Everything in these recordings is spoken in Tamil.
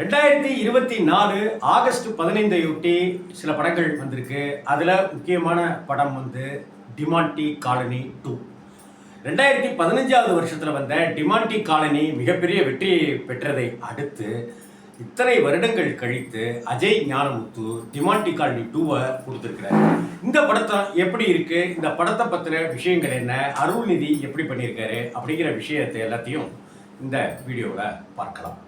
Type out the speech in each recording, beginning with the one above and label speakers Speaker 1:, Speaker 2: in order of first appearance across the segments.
Speaker 1: 2024 ஆகஸ்ட் 15ஐயொட்டி சில படங்கள் வந்திருக்கு. அதில் முக்கியமான படம் டிமாண்டி காலனி 2. 2015வது வருஷத்தில் வந்த டிமாண்டி காலனி மிகப்பெரிய வெற்றி பெற்றதை அடுத்து இத்தனை வருடங்கள் கழித்து அஜய் ஞானமுத்து டிமாண்டி காலனி 2-வை கொடுத்துருக்கிறார். இந்த படத்தை எப்படி இருக்கு, இந்த படத்தை பற்றின விஷயங்கள் என்ன, அருள்நிதி எப்படி பண்ணியிருக்காரு அப்படிங்கிற விஷயத்தை எல்லாத்தையும் இந்த வீடியோவில் பார்க்கலாம்.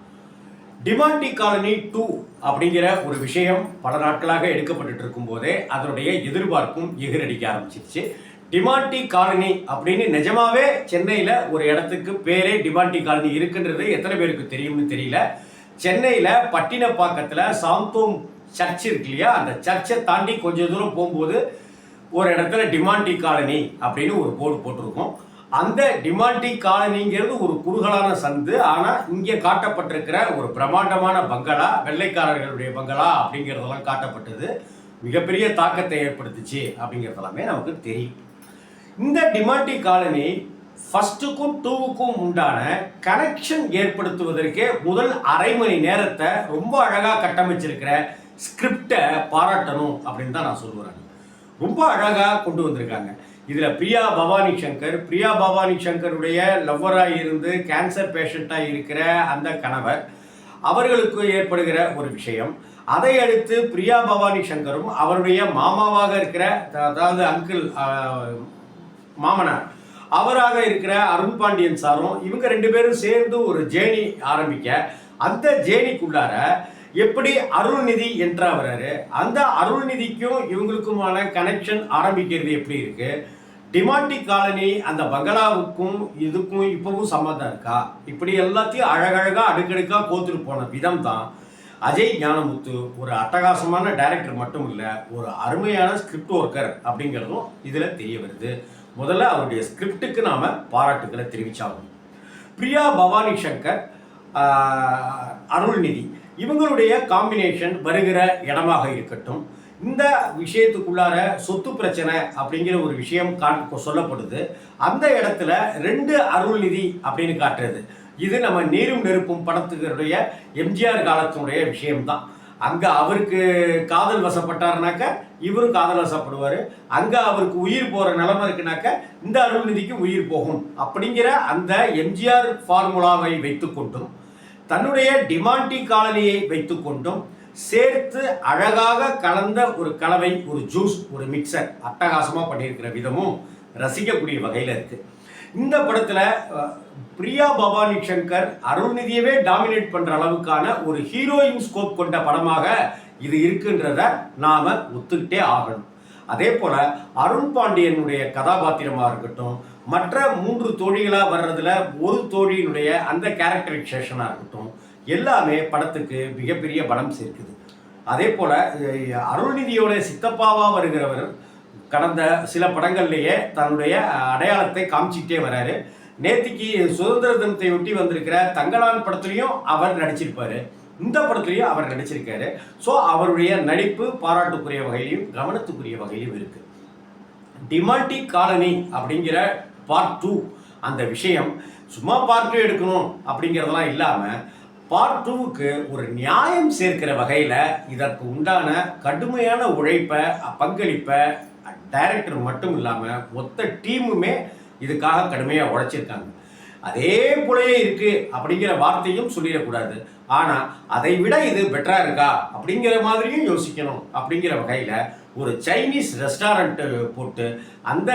Speaker 1: டிமாண்டி காலனி 2 அப்படிங்கிற ஒரு விஷயம் பல நாட்களாக எடுக்கப்பட்டு இருக்கும் போதே அதனுடைய எதிர்பார்ப்பும் எகிரடிக்க ஆரம்பிச்சிருச்சு. டிமாண்டி காலனி அப்படின்னு நிஜமாவே சென்னையில் ஒரு இடத்துக்கு பேரே டிமாண்டி காலனி இருக்குன்றது எத்தனை பேருக்கு தெரியும்னு தெரியல. சென்னையில் பட்டினப்பாக்கத்தில் சாந்தோம் சர்ச் இருக்கு இல்லையா, அந்த சர்ச்சை தாண்டி கொஞ்சம் தூரம் போகும்போது ஒரு இடத்துல டிமாண்டி காலனி அப்படின்னு ஒரு போர்டு போட்டிருக்கோம். அந்த டிமாண்டி காலனிங்கிறது ஒரு குறுகலான சந்து. ஆனால் இங்கே காட்டப்பட்டிருக்கிற ஒரு பிரம்மாண்டமான பங்களா, வெள்ளைக்காரர்களுடைய பங்களா அப்படிங்கிறதெல்லாம் காட்டப்பட்டது மிகப்பெரிய தாக்கத்தை ஏற்படுத்துச்சு அப்படிங்கிறதெல்லாமே நமக்கு தெரியும். இந்த டிமாண்டி காலனி ஃபர்ஸ்ட்டுக்கும் 2க்கும் உண்டான கனெக்ஷன் ஏற்படுத்துவதற்கே முதல் அரை மணி நேரத்தை ரொம்ப அழகாக கட்டமைச்சிருக்கிற ஸ்கிரிப்டை பாராட்டணும் அப்படின்னு தான் நான் சொல்லுவேன். ரொம்ப அழகாக கொண்டு வந்திருக்காங்க. இதில் பிரியா பவானி சங்கருடைய லவ்வராக இருந்து கேன்சர் பேஷண்ட்டாக இருக்கிற அந்த கணவர், அவர்களுக்கு ஏற்படுகிற ஒரு விஷயம். அதை அடுத்து பிரியா பவானி சங்கரும் அவருடைய மாமாவாக இருக்கிற, அதாவது அங்கிள் மாமனார் அவராக இருக்கிற அருண் பாண்டியன் சாரும், இவங்க 2 பேரும் சேர்ந்து ஒரு ஜேர்னி ஆரம்பிக்க, அந்த ஜேர்னிக்குள்ளார எப்படி அருள்நிதி என்றாரு, அந்த அருள்நிதிக்கும் இவங்களுக்குமான கனெக்ஷன் ஆரம்பிக்கிறது எப்படி இருக்கு, டிமாண்டி காலனி அந்த பங்களாவுக்கும் இதுக்கும் இப்பவும் சம்மந்தம் இருக்கா, இப்படி எல்லாத்தையும் அழகழகா அடுக்கடுக்கா கோத்துட்டு போன விதம் தான் அஜய் ஞானமுத்து ஒரு அட்டகாசமான டைரக்டர் மட்டும் இல்லை, ஒரு அருமையான ஸ்கிரிப்ட் ஒர்க்கர் அப்படிங்கிறதும் இதில் தெரிய வருது. முதல்ல அவருடைய ஸ்கிரிப்டுக்கு நாம் பாராட்டுக்களை தெரிவிச்சாகும். பிரியா பவானி சங்கர், அருள்நிதி இவங்களுடைய காம்பினேஷன் வருகிற இடமாக இருக்கட்டும், இந்த விஷயத்துக்குள்ளார சொத்து பிரச்சனை அப்படிங்கிற ஒரு விஷயம் சொல்லப்படுது. அந்த இடத்துல 2 அருள்நிதி அப்படின்னு காட்டுறது. இது நம்ம நீரும் நெருப்பும் படத்துடைய எம்ஜிஆர் காலத்தினுடைய விஷயம்தான். அங்கே அவருக்கு காதல் வசப்பட்டாருனாக்க இவரும் காதல் வசப்படுவார். அங்கே அவருக்கு உயிர் போகிற நிலைமை இருக்குனாக்க இந்த அருள்நிதிக்கு உயிர் போகும் அப்படிங்கிற அந்த எம்ஜிஆர் ஃபார்முலாவை வைத்துக்கொண்டும் தன்னுடைய டிமாண்டி காலனியை வைத்துக்கொண்டும் சேர்த்து அழகாக கலந்த ஒரு கலவை, ஒரு ஜூஸ், ஒரு மிக்சர் அட்டகாசமாக பண்ணியிருக்கிற விதமும் ரசிக்கக்கூடிய வகையில் இருக்குது. இந்த படத்தில் பிரியா பவானி சங்கர் அருள்நிதியவே டாமினேட் பண்ணுற அளவுக்கான ஒரு ஹீரோயின் ஸ்கோப் கொண்ட படமாக இது இருக்குன்றத நாம் ஒத்துக்கிட்டே ஆகணும். அதே போல் அருண் பாண்டியனுடைய கதாபாத்திரமாக இருக்கட்டும், மற்ற 3 தோழிகளாக வர்றதுல ஒரு தோழியினுடைய அந்த கேரக்டரைசேஷனாக இருக்கட்டும், எல்லாமே படத்துக்கு மிகப்பெரிய பலம் சேர்க்குது. அதே போல் அருள்நிதியோட சித்தப்பாவாக வருகிறவர் கடந்த சில படங்கள்லேயே தன்னுடைய அடையாளத்தை காமிச்சிக்கிட்டே வர்றாரு. நேத்திக்கு சுதந்திர தினத்தை ஒட்டி வந்திருக்கிற தங்கலான் படத்துலையும் அவர் நடிச்சிருப்பார், இந்த படத்துலையும் அவர் நடிச்சிருக்காரு. ஸோ அவருடைய நடிப்பு பாராட்டுக்குரிய வகையிலையும் கவனத்துக்குரிய வகையிலும் இருக்குது. டிமாண்டி காலனி அப்படிங்கிற பார்ட் 2 அந்த விஷயம் சும்மா பார்ட் 2 எடுக்கணும் அப்படிங்கிறதெல்லாம் இல்லாமல் பார்ட் 2க்கு ஒரு நியாயம் சேர்க்கிற வகையில் இதற்கு உண்டான கடுமையான உழைப்பை, பங்களிப்பை டைரக்டர் மட்டும் இல்லாமல் மொத்த டீமுமே இதுக்காக கடுமையாக உழைச்சிருக்காங்க. அதே போலயே இருக்கு அப்படிங்கிற வார்த்தையும் சொல்லிடக்கூடாது. ஆனால் அதை விட இது பெட்டராக இருக்கா அப்படிங்கிற மாதிரியும் யோசிக்கணும். அப்படிங்கிற வகையில் ஒரு சைனீஸ் ரெஸ்டாரண்ட்டு போட்டு அந்த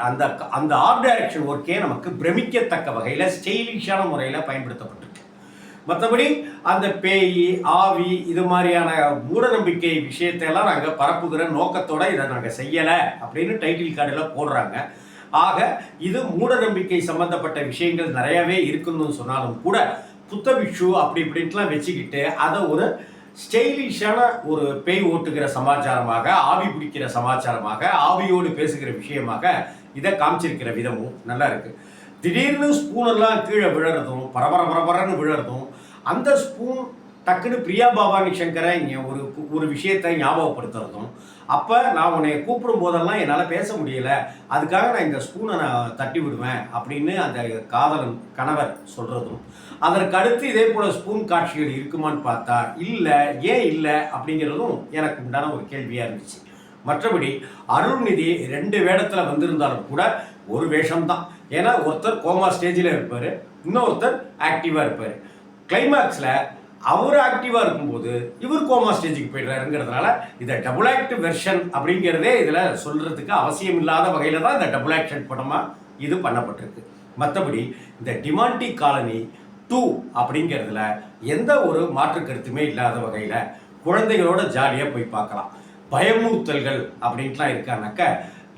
Speaker 1: அந்த அந்த ஆர்ட் டைரக்ஷன் ஒர்க்கே நமக்கு பிரமிக்கத்தக்க வகையில் ஸ்டைலிஷான முறையில் பயன்படுத்தப்பட்டிருக்கு. மற்றபடி அந்த பேய், ஆவி இது மாதிரியான மூட நம்பிக்கை விஷயத்தையெல்லாம் நாங்கள் பரப்புகிற நோக்கத்தோடு இதை நாங்கள் செய்யலை அப்படின்னு டைட்டில் கார்டில் போடுறாங்க. ஆக இது மூட நம்பிக்கை சம்பந்தப்பட்ட விஷயங்கள் நிறையாவே இருக்குன்னு சொன்னாலும் கூட புத்தபிஷு அப்படி இப்படின்ட்டுலாம் வச்சுக்கிட்டு அதை ஒரு ஸ்டைலிஷான ஒரு பேய் ஓட்டுகிற சமாச்சாரமாக, ஆவி பிடிக்கிற சமாச்சாரமாக, ஆவியோடு பேசுகிற விஷயமாக இதை காமிச்சிருக்கிற விதமும் நல்லா இருக்குது. திடீர்னு ஸ்பூனெல்லாம் கீழே விழறதும், பரபரன்னு விழறதும், அந்த ஸ்பூன் டக்குன்னு பிரியா பவானி சங்கரை ஒரு ஒரு விஷயத்தை ஞாபகப்படுத்துறதும், அப்போ நான் உன்னை கூப்பிடும் போதெல்லாம் என்னால் பேச முடியல, அதுக்காக நான் இந்த ஸ்பூனை நான் தட்டி விடுவேன் அப்படின்னு அந்த காதலன் கணவர் சொல்கிறதும், அதற்கு அடுத்து இதே போல் ஸ்பூன் காட்சிகள் இருக்குமான்னு பார்த்தா இல்லை, ஏன் இல்லை அப்படிங்கிறதும் எனக்கு உண்டான ஒரு கேள்வியாக இருந்துச்சு. மற்றபடி அருள்நிதி 2 வேடத்தில் வந்திருந்தாலும் கூட ஒரு வேஷம்தான். ஏன்னா ஒருத்தர் கோமா ஸ்டேஜில் இருப்பார், இன்னொருத்தர் ஆக்டிவாக இருப்பார். கிளைமேக்ஸில் அவர் ஆக்டிவாக இருக்கும்போது இவர் கோமா ஸ்டேஜுக்கு போயிடுறாருங்கிறதுனால இதை டபுள் ஆக்ட் வெர்ஷன் அப்படிங்கிறதே இதில் சொல்கிறதுக்கு அவசியம் இல்லாத வகையில் தான் இந்த டபுள் ஆக்ஷன் படமாக இது பண்ணப்பட்டிருக்கு. மற்றபடி இந்த டிமாண்டி காலனி 2 அப்படிங்கிறதுல எந்த ஒரு மாற்று கருத்துமே இல்லாத வகையில் குழந்தைகளோட ஜாலியாக போய் பார்க்கலாம். பயமுறுத்தல்கள் அப்படின்ட்டுலாம் இருக்கானாக்க,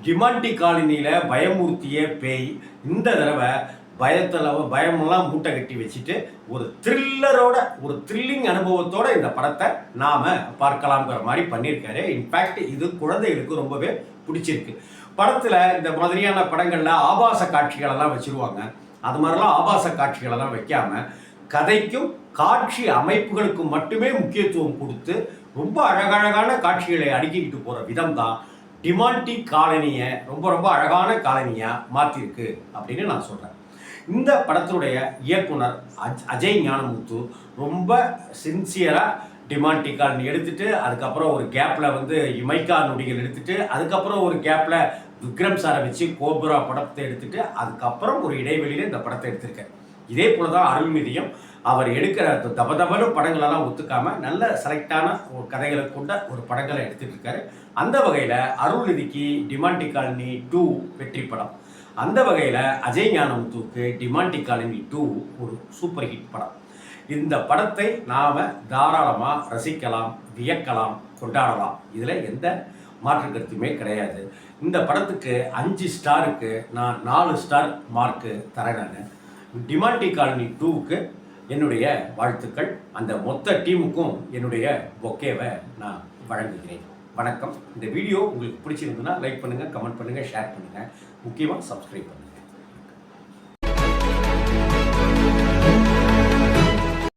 Speaker 1: டிமாண்டி காலனியில் பயமுறுத்திய பேய் இந்த தடவை பயமெல்லாம் மூட்டை கட்டி வச்சுட்டு ஒரு த்ரில்லரோட ஒரு த்ரில்லிங் அனுபவத்தோட இந்த படத்தை நாம் பார்க்கலாம்ங்கிற மாதிரி பண்ணியிருக்காரு. இன்ஃபேக்ட் இது குழந்தைகளுக்கு ரொம்பவே பிடிச்சிருக்கு. படத்தில் இந்த மாதிரியான படங்களில் ஆபாச காட்சிகளெல்லாம் வச்சுருவாங்க. அது மாதிரிலாம் ஆபாச காட்சிகளெல்லாம் வைக்காமல் கதைக்கும் காட்சி அமைப்புகளுக்கும் மட்டுமே முக்கியத்துவம் கொடுத்து ரொம்ப அழகழகான காட்சிகளை அடுக்கிக்கிட்டு போகிற விதம் தான் டிமாண்டி காலனியை ரொம்ப ரொம்ப அழகான காலனியாக மாற்றிருக்கு அப்படின்னு நான் சொல்கிறேன். இந்த படத்தினுடைய இயக்குனர் அஜய் ஞானமுத்து ரொம்ப சின்சியராக டிமாண்டி காலனி எடுத்துகிட்டு, அதுக்கப்புறம் ஒரு கேப்பில் வந்து இமைக்கா நொடிகள் எடுத்துகிட்டு, அதுக்கப்புறம் ஒரு கேப்பில் விக்ரம் சாரை வச்சு கோபுரா படத்தை எடுத்துகிட்டு, அதுக்கப்புறம் ஒரு இடைவெளியில் இந்த படத்தை எடுத்திருக்கார். இதே போல் தான் அருள்நிதியும் அவர் எடுக்கிற தபதபன படங்களெல்லாம் ஒத்துக்காமல் நல்ல செலக்டான ஒரு கதைகளை கொண்ட ஒரு படங்களை எடுத்துகிட்டு இருக்காரு. அந்த வகையில் அருள்நிதிக்கு டிமாண்டி காலனி 2 வெற்றி படம். அந்த வகையில் அஜய் ஞானமுத்துவுக்கு டிமாண்டி காலனி 2 ஒரு சூப்பர் ஹிட் படம். இந்த படத்தை நாம் தாராளமாக ரசிக்கலாம், வியக்கலாம், கொண்டாடலாம். இதில் எந்த மாற்று கருத்துமே கிடையாது. இந்த படத்துக்கு 5 ஸ்டாருக்கு நான் 4 ஸ்டார் மார்க்கு தரேன். நான் டிமாண்டி காலனி 2க்கு என்னுடைய வாழ்த்துக்கள். அந்த மொத்த டீமுக்கும் என்னுடைய பொக்கேவை நான் வழங்குகிறேன். வணக்கம். இந்த வீடியோ உங்களுக்கு பிடிச்சிருந்ததுன்னா லைக் பண்ணுங்கள், கமெண்ட் பண்ணுங்கள், ஷேர் பண்ணுங்கள், முக்கியமாக சப்ஸ்கிரைப் பண்ணுங்கள்.